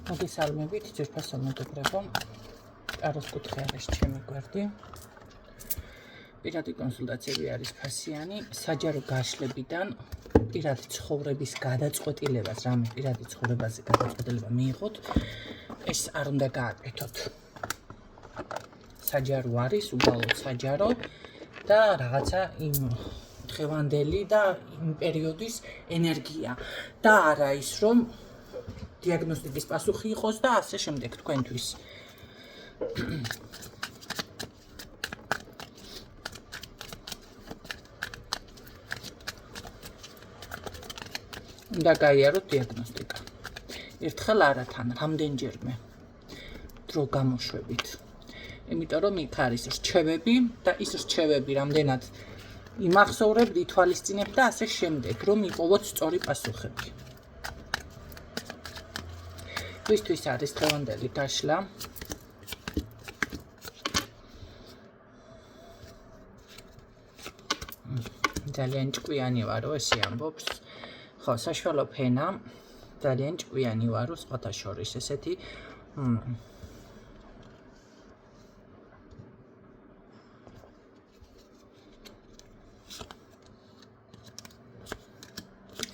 მოგესალმებით, ძვირფასო მეგობრებო. არასკუთხე არის ჩემი გვერდი. პირადი კონსულტაციები არის ფასიანი, საჯარო გაშლებიდან პირადი ცხოვრების გადაწყვეტილებას, რამე პირადი ცხოვრებაზე გადაწყვეტილება მიიღოთ, ეს არ უნდა გააკეთოთ. საჯარო არის, უბრალოდ საჯარო და რაღაცა იმ დღევანდელი და იმ პერიოდის ენერგია და არა ის, რომ დიაგნოსტიკის პასუხი იყოს და ასე შემდეგ თქვენთვის. უნდა გაიაროთ დიაგნოსტიკა. ერთხელ არათან, რამდენჯერმე დრო გამოშვებით. იმიტომ რომ იქ არის რჩევები და ის რჩევები რამდენად იმახსოვრებთ, ითვალისწინებთ და ასე შემდეგ, რომ იპოვოთ სწორი პასუხები. ვისთვის არის დღევანდელი გაშლა? ძალიან ჭკვიანი ვარო, ესე ამბობს. ხო, საშუალო ფენა, ძალიან ჭკვიანი ვარო, სხვათა შორის ესეთი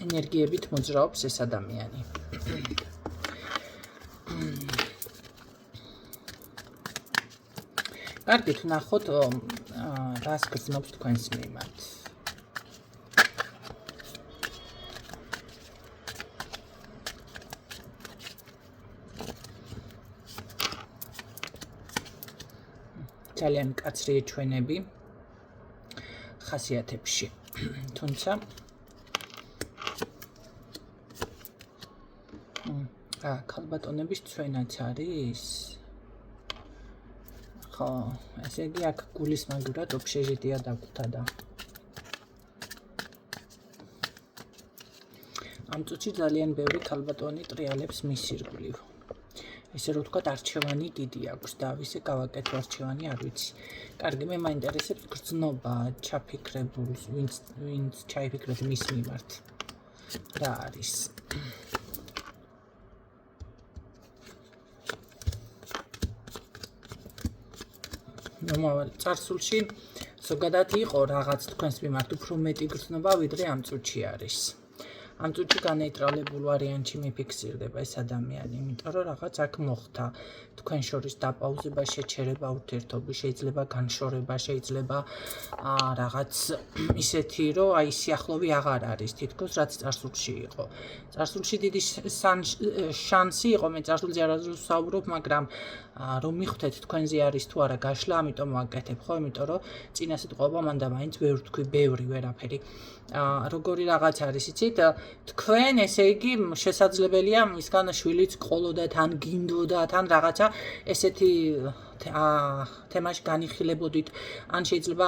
ენერგიებით მოძრაობს ეს ადამიანი. კარგით, ვნახოთ რას გრძნობს თქვენს მიმართ. ძალიან მკაცრი ჩვენები ხასიათებში. თუმცა ქალბატონების ჩვენაც არის. ხო, ესე იგი აქ გულის მაგურად ოფშეჟიტია დაგვთა და ამ წუთში ძალიან ბევრი ქალბატონი ტრიალებს მის ირგვლივ. ესე რომ ვთქვათ, არჩევანი დიდი აქვს და ვისე გავაკეთო არჩევანი არ ვიცი. კარგი, მე მაინტერესებს გრძნობა ჩაფიქრებულს, ვინც ჩაიფიქრეთ მის მიმართ. რა არის? მომავალი წარსულში ზოგადად იყო რაღაც თქვენს მიმართ უფრო მეტი გრძნობა, ვიდრე ამ წუთში არის. ამ წუთში განეიტრალებულ ვარიანტში მიფიქსირდება ეს ადამიანი, იმიტომ რომ რაღაც აქ მოხდა. თქვენ შორის დაპაუზება, შეჩერება, ურთიერთობის, შეიძლება განშორება, შეიძლება რაღაც ისეთი, რომ აი სიახლოვე აღარ არის, თითქოს რაც წარსულში იყო. წარსულში დიდი შანსი იყო, მე წარსულზე არასდროს ვსაუბრობ, მაგრამ რომ მიხვდეთ თქვენზე არის თუ არა გაშლა, ამიტომ ვაკეთებ, ხო, იმიტომ რომ წინა სიტყვაობა მანდა მაინც ვერ ვთქვი, ბევრი ვერაფერი. როგორი რაღაც არის, იცით? თქვენ, ესე იგი, შესაძლებელია მისგან შვილიც ყოლოდა, თან გინდოდა, თან რაღაცა ესეთი თემაში განიხილებოდით, ან შეიძლება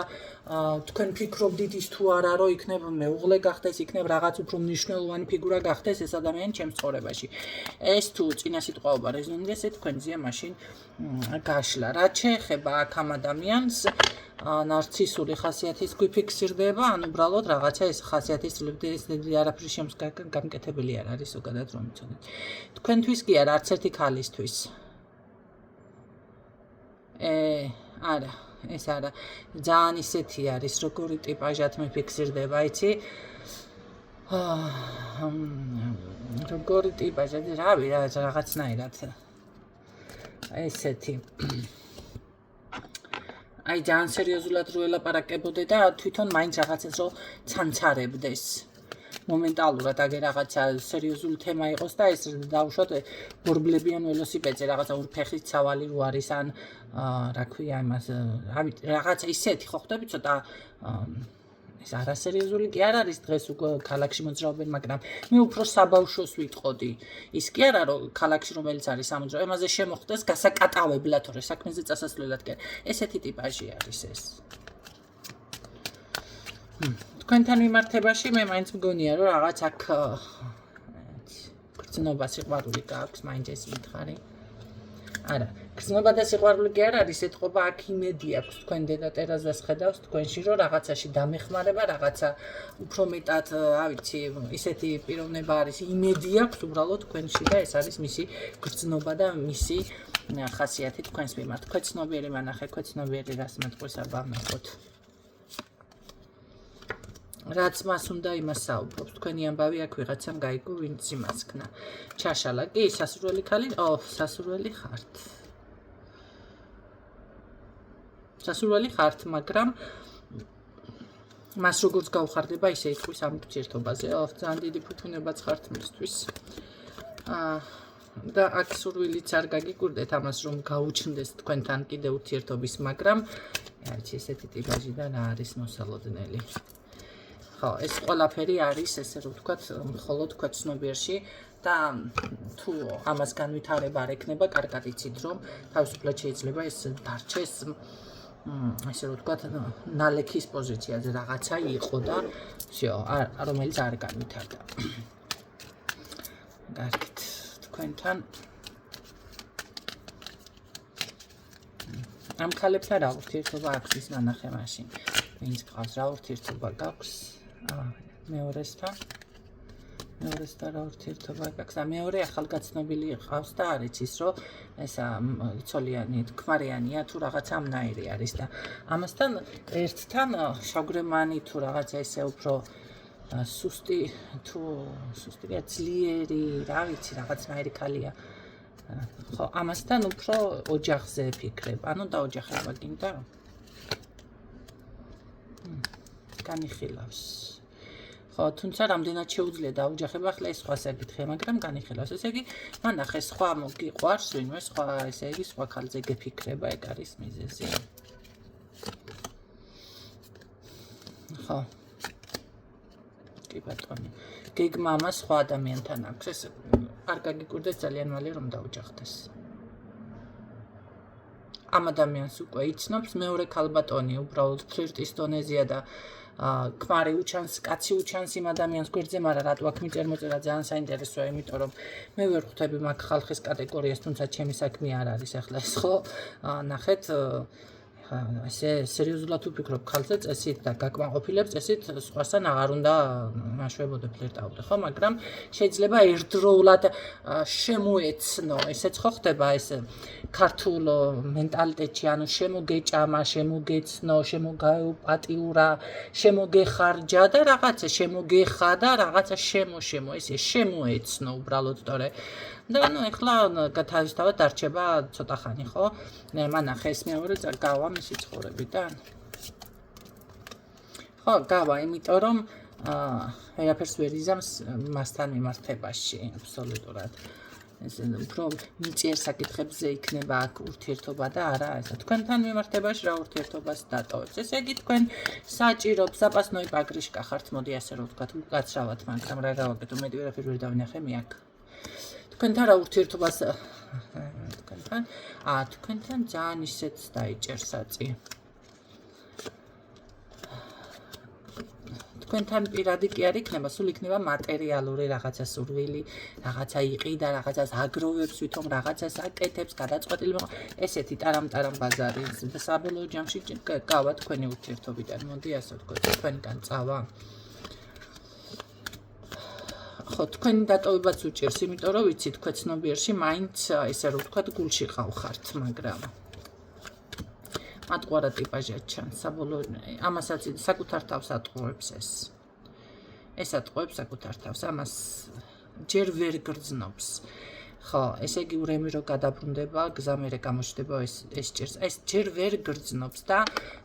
თქვენ ფიქრობდით ის თუ არა, რომ იქნებ მეუღლე გახდეს, იქნებ რაღაც უფრო მნიშვნელოვანი ფიგურა გახდეს ეს ადამიანი ჩემს ცხოვრებაში. ეს თუ წინა სიტყვაობა რეზონირებს, თქვენზეა მაშინ გაშლა. რაც შეეხება აქ ამ ადამიანს, ნარცისული ხასიათის გვიფიქსირდება, ან უბრალოდ რაღაცა ეს ხასიათის ცვლილებები არაფერი გამკეთებელი არ არის ზოგადად რომ იცოდეთ. თქვენთვის კი არა, არც ერთი ქალისთვის. არა, ეს არა. ძალიან ისეთი არის, როგორი ტიპაჟად მიფიქსირდება, იცი? როგორი ტიპაჟად, რავი, რაღაცნაირად. ესეთი. აი ძალიან სერიოზულად რო ელაპარაკებოდე და თვითონ მაინც რაღაცას რო ცანცარებდეს. მომენტალურად აგერ რაღაცა სერიოზული თემა იყოს და ეს დავუშვათ ბორბლებიან ველოსიპედზე რაღაცა ურფეხის ცავალი რო არის ან რა ქვია იმას, რაღაცა ისეთი ხო ხდები ცოტა ეს არასერიოზული კი არ არის დღეს უკვე ქალაქში მოძრაობენ, მაგრამ მე უფრო საბავშვოს ვიტყოდი. ის კი არა რომ ქალაქში რომელიც არის სამოძრაო, ემაზე შემოხდეს გასაკატავებლად, თორე საქმეზე წასასვლელად კი. ესეთი ტიპაჟი არის ეს. თქვენთან მიმართებაში მე მაინც მგონია რომ რაღაც აქ გრძნობა სიყვარული გააქვს, მაინც ეს მითხარი. არა, გრძნობა და სიყვარული კი არ არის, ეთყობა აქ იმედი აქვს თქვენ დედატერას ხედავს თქვენში, რომ რაღაცაში დამეხმარება, რაღაცა უფრო მეტად, ავიცი, ისეთი პიროვნება არის, იმედი აქვს უბრალოდ თქვენში და ეს არის მისი გრძნობა და მისი ხასიათი თქვენს მიმართ. ქვეცნობიერი მანახე, ქვეცნობიერი რას მეტყვის აბა ნახოთ. რაც მას უნდა იმას საუბრობს, თქვენი ამბავი აქ ვიღაცამ გაიგო, ვინც იმას ქნა. ჩაშალა კი, სასურველი ქალი, სასურველი ხართ. სასურველი ხართ, მაგრამ მას როგორც გავხარდება, ისე იტყვის ამ ურთიერთობაზე. ძალიან დიდი ფუფუნებაც ხართ მისთვის. და აქ სურვილიც არ გაგიკვირდეთ ამას, რომ გაუჩნდეს თქვენთან კიდე ურთიერთობის, მაგრამ არჩი ესეთი ტიპაჟიდან არის მოსალოდნელი. ხო, ეს ყველაფერი არის, ესე რომ ვთქვათ, მხოლოდ ქვეცნობიერში და თუ ამას განვითარება არ ექნება, კარგად იცით, რომ თავისუფლად შეიძლება ეს დარჩეს, ესე რომ ვთქვათ, ნალექის პოზიციაზე რაღაცა იყო და всё, რომელიც არ განვითარდა. კარგით, თქვენთან ამ ქალებთან რა ურთიერთობა აქვს ის ნანახე მაშინ. ვინც გყავს რა ურთიერთობა გაქვს? მეორესთან რა ურთიერთობა გაქვს და მეორე ახალგაცნობილი ყავს და არ იცის რომ ესა იცოლიანი თქმარიანია თუ რაღაცა ამნაირი არის და ამასთან ერთთან შავგრემანი თუ რაღაცა ესე უფრო სუსტი თუ სუსტია ძლიერი რა ვიცი რაღაცნაირი ქალია ხო ამასთან უფრო ოჯახზე ფიქრებ ანუ დაოჯახება გინდა განიხილავს ხო, თუმცა რამდენად შეუძლია დაოჯახება, ახლა ეს სხვა საკითხია, მაგრამ განიხილავს. ესე იგი, მან ახლა სხვა მოგიყვარს, ვინმე სხვა, ესე იგი, სხვა ქალზე გეფიქრება, ეგ არის მიზეზი. ხო. კი ბატონო. გეგმა ამას სხვა ადამიანთან აქვს, ეს არ გაგიკვირდეს ძალიან მალე რომ დაოჯახდეს. ამ ადამიანს უკვე იცნობს, მეორე ქალბატონი უბრალოდ ფლირტის დონეზეა და ქმარი უჩანს, კაცი უჩანს იმ ადამიანს გვერდზე, მაგრამ რატო აქ მიწერმოწერა ძალიან საინტერესოა, იმიტომ რომ მე ვერ ხვდები მაგ ხალხის კატეგორიას, თუმცა ჩემი საქმე არ არის ახლა ეს ხო? ნახეთ, ესე სერიოზულად ვფიქრობ ხალხზე წესით და გაკმაყოფილებ წესით სხვასთან აღარ უნდა მაშვებოდე ფლირტავდე, ხო? მაგრამ შეიძლება ერთდროულად შემოეცნო, ესეც ხო ხდება ეს ქართულ მენტალიტეტში, ანუ შემოგეჭამა, შემოგეცნო, შემოგაეპატიურა, შემოგეხარჯა და რაღაცა შემოგეხა და რაღაცა შემო, ესე შემოეცნო უბრალოდ, თორე და ანუ ეხლა თავისთავად დარჩება ცოტა ხანი, ხო? მანახე ეს მეორე გავა მისი ცხოვრებიდან. ხო, გავა, იმიტომ რომ ვერაფერს ვერ იზამს მასთან მიმართებაში, აბსოლუტურად. ესე უფრო მიწიერ საკითხებზე იქნება აქ ურთიერთობა და არა ესა თქვენთან მიმართებაში რა ურთიერთობას დატოვებს. ესე იგი თქვენ საჭიროებს საპასნოი პაგრიშკა ხართ, მოდი ასე რომ ვთქვათ, უკაცრავად, მაგრამ რა გავაკეთო, მეტი ვერაფერ ვერ დავინახე მე აქ. თქვენთან რა ურთიერთობას თქვენთან ძალიან ისეც დაიჭერს აწი. თქვენთან პირადი კი არ იქნება, სულ იქნება მატერიალური რაღაცა სურვილი, რაღაცა იყიდა, რაღაცას აგროვებს, ვითომ რაღაცას აკეთებს, გადაწყვეტილი ესეთი ტარამ-ტარამ ბაზარი. საბოლოო ჯამში გავა თქვენი ურთიერთობიდან. მოდი ასე ვთქვათ, თქვენგან წავა. ხო, თქვენი დატოვებაც უჭირს, იმიტომ რომ ვიცით, ქვეცნობიერში მაინც ესე რომ ვთქვათ, გულში ყავხართ, მაგრამ მატყუარა ტიპაჟია ჩანს, საბოლოო ამასაც საკუთარ თავს ატყუებს ეს. ეს ატყუებს საკუთარ თავს, ამას ჯერ ვერ გრძნობს. ხო, ესე იგი ურემი რო გადაბრუნდება, გზა მერე გამოჩნდება ეს ჭირს. ეს ჯერ ვერ გრძნობს და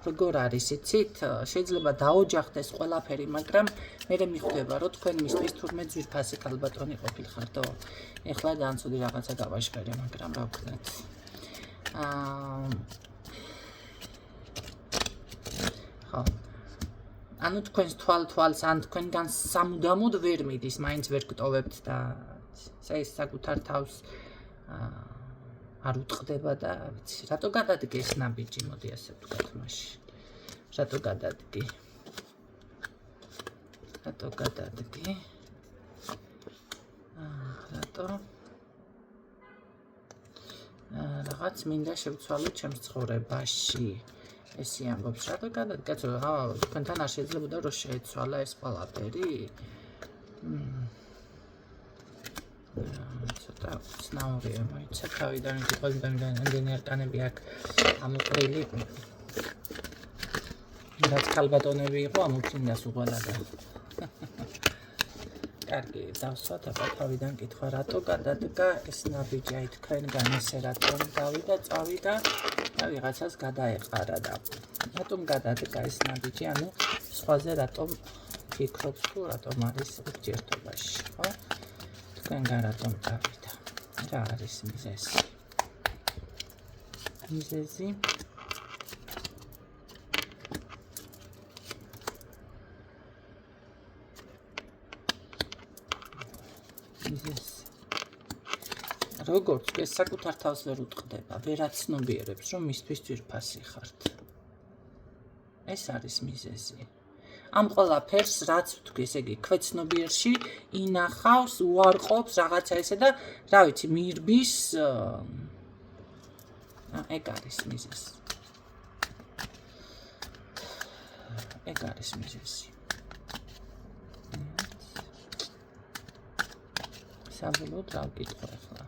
როგორ არის, იცით? შეიძლება დაოჯახდეს ყველაფერი, მაგრამ მერე მიხვდება, რომ თქვენ მისთვის თურმე ძვირფასი ქალბატონი ყოფილხარდო. ეხლა ძალიან ცუდი რაღაცა გავაშკერე, მაგრამ რა ვქნათ. ხო. ანუ თქვენს თვალს ან თქვენგან სამუდამოდ ვერ მიდის, მაინც ვერ გტოვებთ და ეს საკუთარ თავს არ უტყდება და ვიცი, რატო გადადგე ეს ნაბიჯი, მოდი ასე ვთქვათ მაშინ. რატო გადადგე? რატო? რა რაღაც მინდა შევცვალოთ ჩემს ცხოვრებაში. Ესი ამბობს, რატო კაცო, თქვენთან არ შეიძლებოდა რომ შეეცვალა ეს ყველაფერი? ცოტა ცნაურია, მოიცა თავიდან იმდენი არკანები აქ ამოყრილი. რაც ქალბატონები იყო, ამოფრინდას უყალა და კარგი, დავსვათ აბა თავიდან კითხვა, რატო გადადგა ეს ნაბიჯი, აი თქვენგან ესე რატომ დავიდა, წავიდა და ვიღაცას გადაეყარა და რატომ გადადგა ეს ნაბიჯი, ანუ სხვაზე რატომ ფიქრობთ თუ რატომ არის ურთიერთობაში, ხო? თქვენგან რატომ წავიდა? რა არის მიზეზი? მიზეზი როგორც ეს საკუთარ თავს ვერ უტყდება, ვერ აცნობიერებს, რომ მისთვის ძვირფასი ხართ. ეს არის მიზეზი. ამ ყველაფერს რაც ვთქვი, ესე იგი, ქვეცნობიერში ინახავს, უარყოფს რაღაცა ესე და რა ვიცი, მირბის ეგ არის მიზეზი. ეგ არის მიზეზი. საბოლოოდ რა ვკითხო ახლა?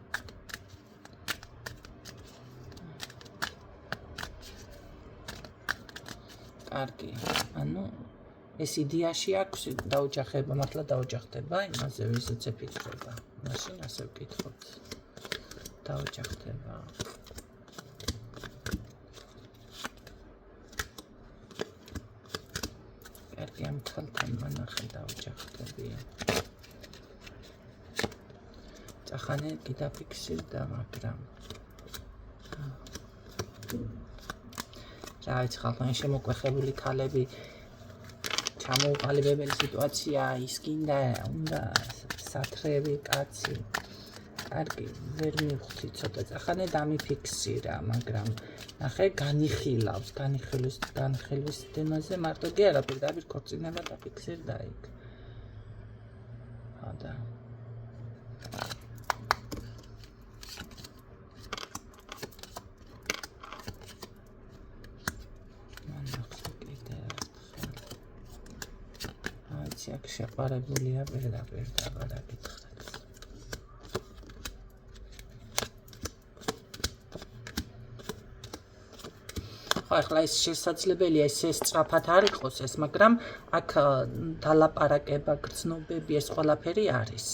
კარგი, ანუ ეს იდეაში აქვს დაოჯახება, მართლა დაოჯახდება, იმაზე ვისაც ეფიქრება. მაშინ ასე ვკითხოთ. დაოჯახდება. კარგი, ამ თალთან მანახე დაოჯახდები. წახანე გიდაფიქსირდა, მაგრამ რა ვიცი, ხალხთან შემოკვეხებული ქალები ჩამოუყალიბებელი სიტუაცია, ის გინდა, უნდა სათრევი კაცი. კარგი, ვერ მივხვდი, ცოტა წახანე დამიფიქსირა, მაგრამ ნახე განიხილავს, განხილვის თემაზე მარტო კი არა, პირდაპირ ქორწინება დაფიქსირდა იქ. და აქ შეყარებულია პირდაპირ დაბადებით. ხო, ახლა ეს შესაძლებელია ეს სწრაფად არ იყოს ეს, მაგრამ აქ დალაპარაკება, გრძნობები, ეს ყველაფერი არის.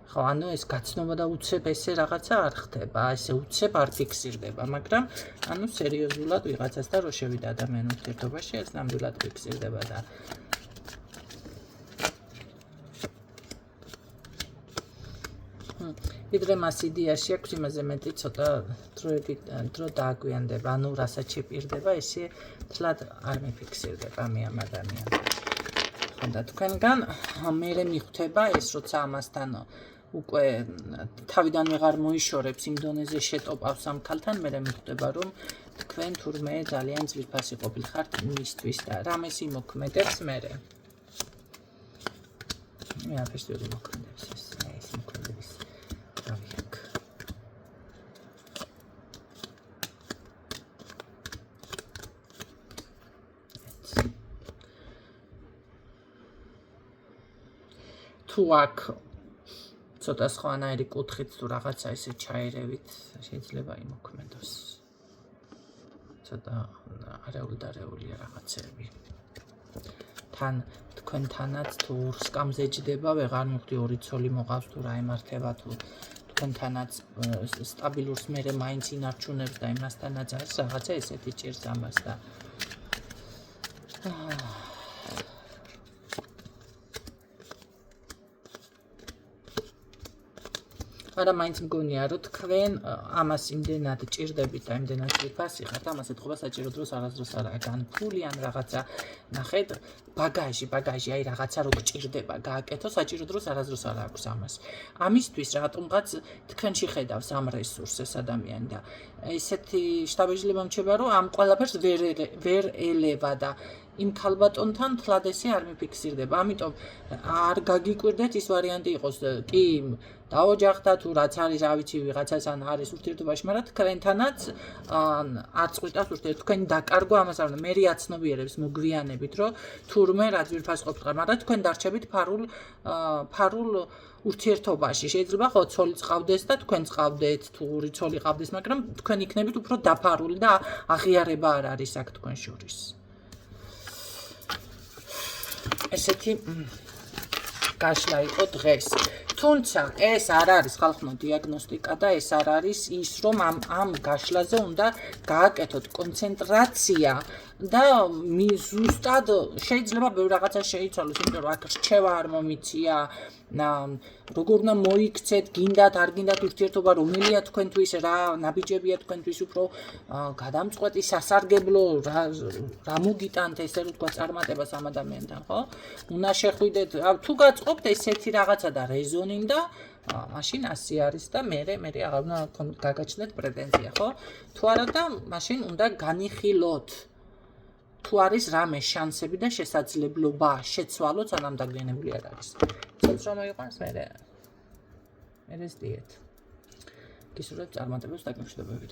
ხო, ანუ ეს გაცნობა და უცებ ესე რაღაცა არ ხდება, ესე უცებ არ ფიქსირდება, მაგრამ ანუ სერიოზულად ვიღაცას და რო შევიდა ადამიან ურთიერთობაში, ეს ნამდვილად ფიქსირდება და ვიდრე მას იდეაში აქვს, იმაზე მეტი ცოტა დრო დააგვიანდება, ანუ რასაც შეპირდება, ესე თლად არ მიფიქსირდება მე ამ ადამიანს. ხო და თქვენგან მერე მიხვდება ეს, როცა ამასთან უკვე თავიდან ვეღარ მოიშორებს იმ დონეზე შეტოპავს ამ ქალთან, მერე მიხვდება, რომ თქვენ თურმე ძალიან ძვირფასი ყოფილხართ მისთვის და რამეს იმოქმედებს მერე. მე აფერს ვერ იმოქმედებს ეს იმოქმედების რავი აქ. თუ აქ ცოტა სხვანაირი კუთხით თუ რაღაცა ესე ჩაერევით შეიძლება იმოქმედოს. ცოტა არეულია რაღაცები. თან თქვენთანაც თუ სკამზე ჯდება, ვეღარ მივხვდი ორი ცოლი მოყავს თუ რა ემართება თუ თქვენთანაც სტაბილურს მერე მაინც ინარჩუნებს და იმასთანაც არის რაღაცა ესეთი ჭირს ამას და არა მაინც მგონია რომ თქვენ ამას იმდენად ჭირდებით და იმდენად ძვირფასი ხართ, ამას ეთქობა საჭირო დროს არასდროს არა განფული ან რაღაცა ნახეთ ბაგაჟი, აი რაღაცა რო გჭირდება გააკეთო, საჭირო დროს არასდროს არ აქვს ამას. ამისთვის რატომღაც თქვენში ხედავს ამ რესურსს ეს ადამიანი და ესეთი შთაბეჭდილება მრჩება რომ ამ ყველაფერს ვერ ელევა და იმ ქალბატონთან თლად ესე არ მიფიქსირდება. ამიტომ არ გაგიკვირდეთ ის ვარიანტი იყოს კი დაოჯახდა თუ რაც არის, რა ვიცი, ვიღაცასთან არის ურთიერთობაში, მაგრამ თქვენთანაც არ წყვიტავს ურთიერთობა. თქვენი დაკარგვა ამას არ უნდა. მე აცნობიერებს მოგვიანებით, რომ თურმე რა ძვირფას ყოფილიყარ, მაგრამ თქვენ დარჩებით ფარულ ურთიერთობაში. შეიძლება ხო ცოლიც ყავდეს და თქვენც ყავდეთ, თუ ორი ცოლი ყავდეს, მაგრამ თქვენ იქნებით უფრო დაფარული და აღიარება არ არის აქ თქვენ შორის. ესეთი გაშლა იყო დღეს. თუმცა ეს არ არის ხალხო დიაგნოსტიკა და ეს არ არის ის, რომ ამ გაშლაზე უნდა გააკეთოთ კონცენტრაცია და ზუსტად შეიძლება ბევრ რაღაცას შეიცვალოს, იმიტომ რომ აქ რჩევა არ მომიცია, როგორ უნდა მოიქცეთ, გინდათ, არ გინდათ ურთიერთობა, რომელია თქვენთვის, რა ნაბიჯებია თქვენთვის უფრო გადამწყვეტი, სასარგებლო, რა მოგიტანთ ესე რომ თქვა წარმატებას ამ ადამიანთან, ხო? უნდა შეხვიდეთ, თუ გაწყობთ ესეთი რაღაცა და რეზონინდა, მაშინ ასე არის და მე აღარ უნდა გაგაჩნდეთ პრეტენზია, ხო? თუ არა და მაშინ უნდა განიხილოთ. თუ არის რამე შანსები და შესაძლებლობა შეცვალოთ, სანამ დაგიანებული არ არის. ცოტა რომ მოიყვანს მე ეს დიეტა. გისურვებთ წარმატებას დაკავშირებებით.